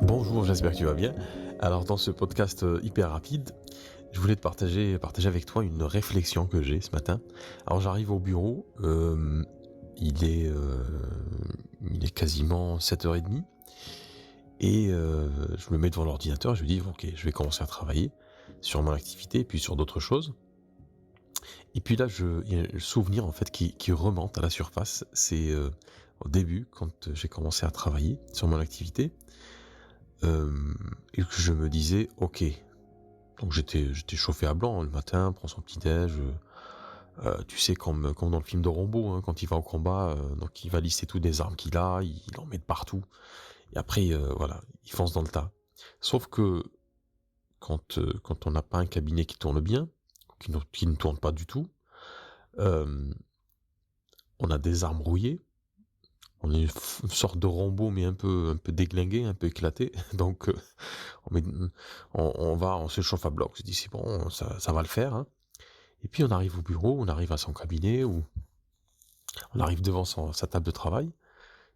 Bonjour, j'espère que tu vas bien. Alors dans ce podcast hyper rapide, je voulais te partager avec toi une réflexion que j'ai ce matin. Alors j'arrive au bureau, il est, euh, il est quasiment 7h30 et je me mets devant l'ordinateur et je me dis ok, je vais commencer à travailler sur mon activité et puis sur d'autres choses. Et puis là, il y a le souvenir en fait qui remonte à la surface. C'est au début quand j'ai commencé à travailler sur mon activité. Et que je me disais, ok, donc j'étais chauffé à blanc le matin, prend son petit déj, tu sais comme dans le film de Rambo, hein, quand il va au combat, donc il va lister toutes les armes qu'il a, il en met de partout, et après voilà, il fonce dans le tas. Sauf que quand on n'a pas un cabinet qui tourne bien, qui ne tourne pas du tout, euh, on a des armes rouillées. On est une sorte de Rambo mais un peu déglingué, un peu éclaté. Donc on, met- on se chauffe à bloc. Je dis c'est bon, ça va le faire. Hein. Et puis on arrive au bureau, on arrive à son cabinet ou on arrive devant sa table de travail.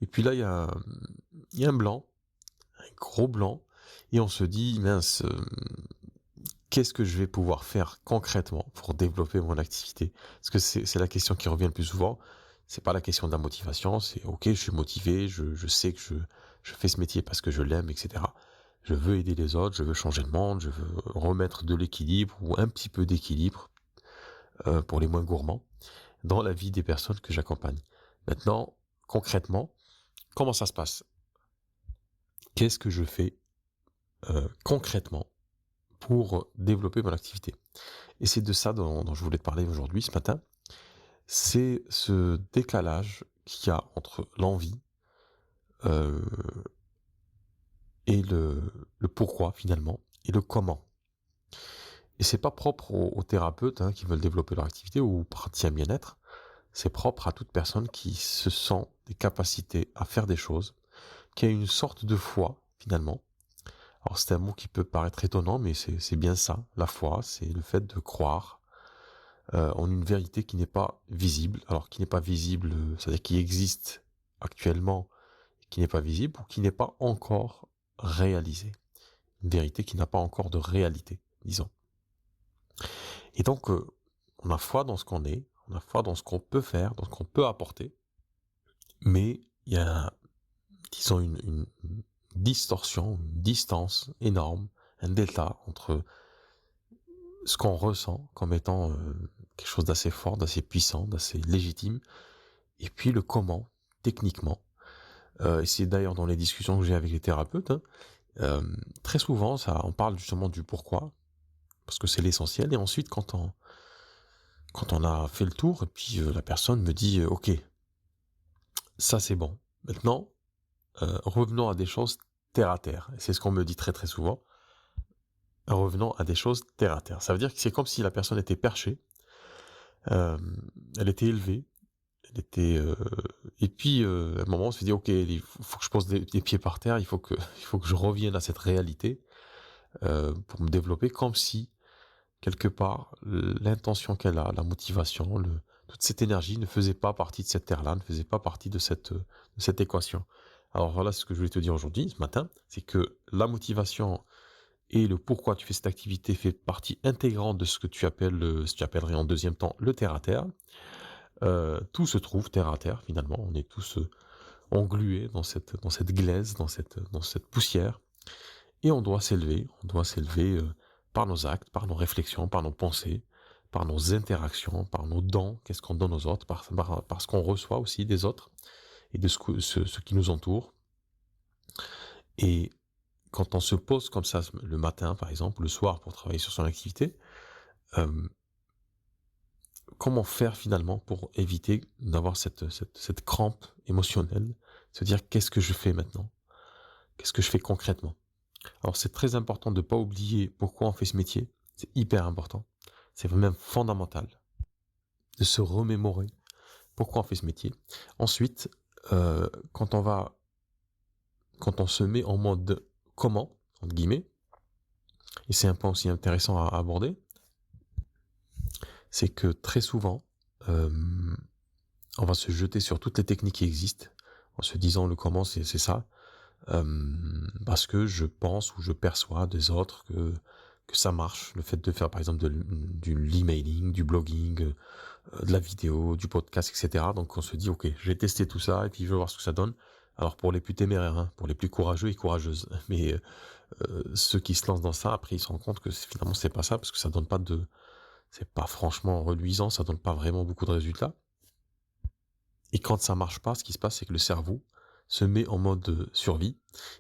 Et puis là il y a un blanc, un gros blanc, et on se dit mince, qu'est-ce que je vais pouvoir faire concrètement pour développer mon activité? Parce que c'est la question qui revient le plus souvent. C'est pas la question de la motivation, c'est ok, je suis motivé, je sais que je fais ce métier parce que je l'aime, etc. Je veux aider les autres, je veux changer le monde, je veux remettre de l'équilibre ou un petit peu d'équilibre pour les moins gourmands dans la vie des personnes que j'accompagne. Maintenant, concrètement, comment ça se passe? Qu'est-ce que je fais concrètement pour développer mon activité? Et c'est de ça dont je voulais te parler aujourd'hui, ce matin. C'est ce décalage qu'il y a entre l'envie euh, et le pourquoi finalement, et le comment. Et c'est pas propre aux thérapeutes hein, qui veulent développer leur activité ou aux praticiens bien-être. C'est propre à toute personne qui se sent des capacités à faire des choses, qui a une sorte de foi finalement. Alors c'est un mot qui peut paraître étonnant, mais c'est bien ça. La foi, c'est le fait de croire en une vérité qui n'est pas visible. Alors qui n'est pas visible, c'est-à-dire qui existe actuellement, qui n'est pas visible ou qui n'est pas encore réalisée. Une vérité qui n'a pas encore de réalité, disons. Et donc, on a foi dans ce qu'on est, on a foi dans ce qu'on peut faire, dans ce qu'on peut apporter, mais il y a, disons, une distorsion, une distance énorme, un delta entre ce qu'on ressent comme étant quelque chose d'assez fort, d'assez puissant, d'assez légitime, et puis le comment, techniquement. Et c'est d'ailleurs dans les discussions que j'ai avec les thérapeutes, hein, très souvent, on parle justement du pourquoi, parce que c'est l'essentiel, et ensuite quand on a fait le tour, et puis la personne me dit, ok, ça c'est bon. Maintenant, revenons à des choses terre à terre. Et c'est ce qu'on me dit très très souvent. Revenons à des choses terre à terre. Ça veut dire que c'est comme si la personne était perchée, euh, elle était élevée, elle était, et puis à un moment on se dit ok, il faut que je pose des pieds par terre, il faut que je revienne à cette réalité pour me développer, comme si quelque part l'intention qu'elle a, la motivation, toute cette énergie ne faisait pas partie de cette terre-là, ne faisait pas partie de cette équation. Alors voilà ce que je voulais te dire aujourd'hui, ce matin, c'est que la motivation et le pourquoi tu fais cette activité fait partie intégrante de ce que tu appelles, ce que tu appellerais en deuxième temps le terre à terre. Tout se trouve terre à terre finalement. On est tous englués dans cette glaise, dans cette poussière, et on doit s'élever. On doit s'élever par nos actes, par nos réflexions, par nos pensées, par nos interactions, par nos dons. Qu'est-ce qu'on donne aux autres, par ce qu'on reçoit aussi des autres et de ce qui nous entoure. Et quand on se pose comme ça le matin, par exemple, le soir pour travailler sur son activité, euh, comment faire finalement pour éviter d'avoir cette crampe émotionnelle, se dire qu'est-ce que je fais maintenant, qu'est-ce que je fais concrètement. Alors c'est très important de ne pas oublier pourquoi on fait ce métier, c'est hyper important, c'est même fondamental de se remémorer pourquoi on fait ce métier. Ensuite, euh, quand on va, quand on se met en mode comment, entre guillemets, et c'est un point aussi intéressant à aborder, c'est que très souvent, euh, on va se jeter sur toutes les techniques qui existent, en se disant le comment c'est ça. parce que je pense ou je perçois des autres que ça marche. Le fait de faire par exemple du l'emailing, du blogging, de la vidéo, du podcast, etc. Donc on se dit ok, je vais tester tout ça et puis je vais voir ce que ça donne. Alors pour les plus téméraires, hein, pour les plus courageux et courageuses, mais ceux qui se lancent dans ça, après ils se rendent compte que finalement c'est pas ça parce que ça donne pas c'est pas franchement reluisant, ça donne pas vraiment beaucoup de résultats. Et quand ça marche pas, ce qui se passe, c'est que le cerveau se met en mode survie.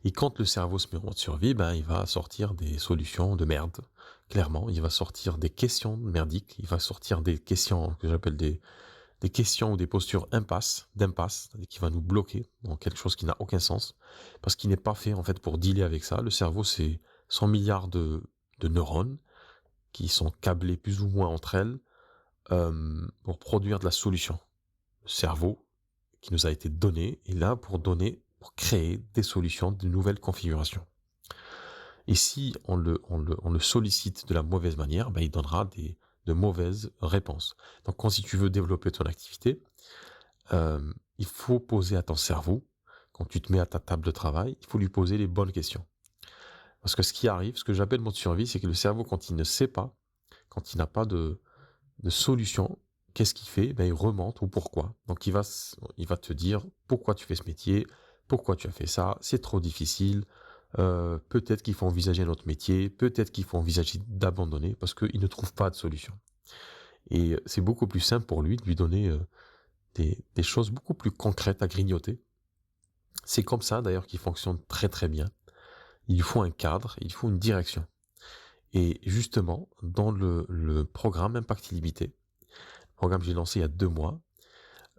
Et quand le cerveau se met en mode survie, ben, il va sortir des solutions de merde. Clairement, il va sortir des questions merdiques. Il va sortir des questions que j'appelle des questions ou des postures d'impasse, c'est-à-dire qui va nous bloquer dans quelque chose qui n'a aucun sens. Parce qu'il n'est pas fait, en fait, pour dealer avec ça. Le cerveau, c'est 100 milliards de neurones qui sont câblés plus ou moins entre elles, pour produire de la solution. Le cerveau, qui nous a été donné, est là pour créer des solutions, de nouvelles configurations. Et si on le sollicite de la mauvaise manière, ben, il donnera de mauvaises réponses. Donc, quand si tu veux développer ton activité, il faut poser à ton cerveau, quand tu te mets à ta table de travail, il faut lui poser les bonnes questions. Parce que ce qui arrive, ce que j'appelle mode survie, c'est que le cerveau, quand il ne sait pas, quand il n'a pas de solution, qu'est-ce qu'il fait? Ben, il remonte ou pourquoi. Donc il va te dire pourquoi tu fais ce métier, pourquoi tu as fait ça, c'est trop difficile, peut-être qu'il faut envisager un autre métier, peut-être qu'il faut envisager d'abandonner parce qu'il ne trouve pas de solution. Et c'est beaucoup plus simple pour lui de lui donner des choses beaucoup plus concrètes à grignoter. C'est comme ça d'ailleurs qu'il fonctionne très très bien. Il lui faut un cadre, il lui faut une direction. Et justement, dans le programme Impact Illimité, programme que j'ai lancé il y a 2 mois,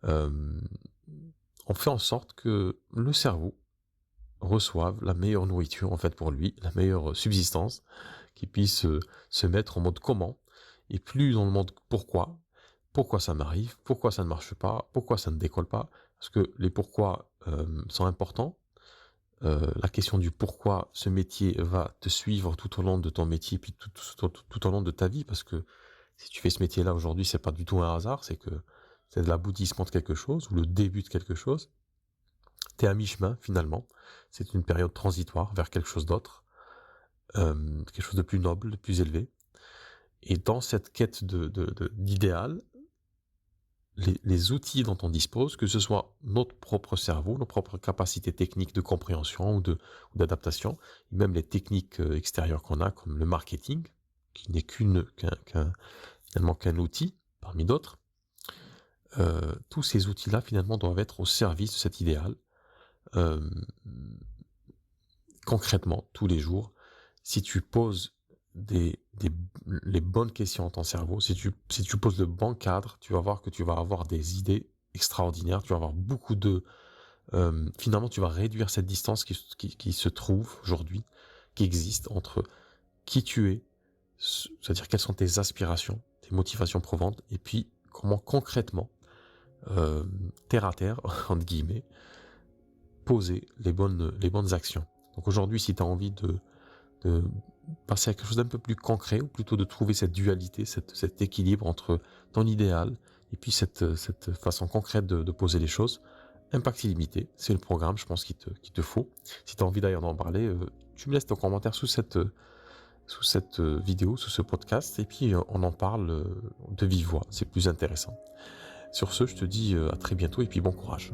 on fait en sorte que le cerveau reçoive la meilleure nourriture en fait pour lui, la meilleure subsistance, qu'il puisse se mettre en mode comment, et plus dans le mode pourquoi ça m'arrive, pourquoi ça ne marche pas, pourquoi ça ne décolle pas, parce que les pourquoi sont importants. La question du pourquoi ce métier va te suivre tout au long de ton métier, puis tout au long de ta vie, parce que si tu fais ce métier-là aujourd'hui, c'est pas du tout un hasard, c'est que c'est de l'aboutissement de quelque chose, ou le début de quelque chose. T'es à mi-chemin, finalement. C'est une période transitoire vers quelque chose d'autre, quelque chose de plus noble, de plus élevé. Et dans cette quête d'idéal, les outils dont on dispose, que ce soit notre propre cerveau, nos propres capacités techniques de compréhension ou d'adaptation, même les techniques extérieures qu'on a, comme le marketing, qui n'est finalement qu'un outil parmi d'autres, tous ces outils-là finalement doivent être au service de cet idéal, concrètement, tous les jours. Si tu poses les bonnes questions à ton cerveau, si tu poses le bon cadre, tu vas voir que tu vas avoir des idées extraordinaires, tu vas avoir beaucoup finalement, tu vas réduire cette distance qui se trouve aujourd'hui, qui existe entre qui tu es, c'est-à-dire quelles sont tes aspirations, tes motivations profondes, et puis comment concrètement, terre à terre, entre guillemets, poser les bonnes actions. Donc aujourd'hui, si tu as envie de passer à quelque chose d'un peu plus concret, ou plutôt de trouver cette dualité, cet équilibre entre ton idéal et puis cette façon concrète de poser les choses, Impact Illimité, c'est le programme, je pense, qu'il te faut. Si tu as envie d'ailleurs d'en parler, tu me laisses ton commentaire sous cette vidéo, sous ce podcast, et puis on en parle de vive voix, c'est plus intéressant. Sur ce, je te dis à très bientôt et puis bon courage.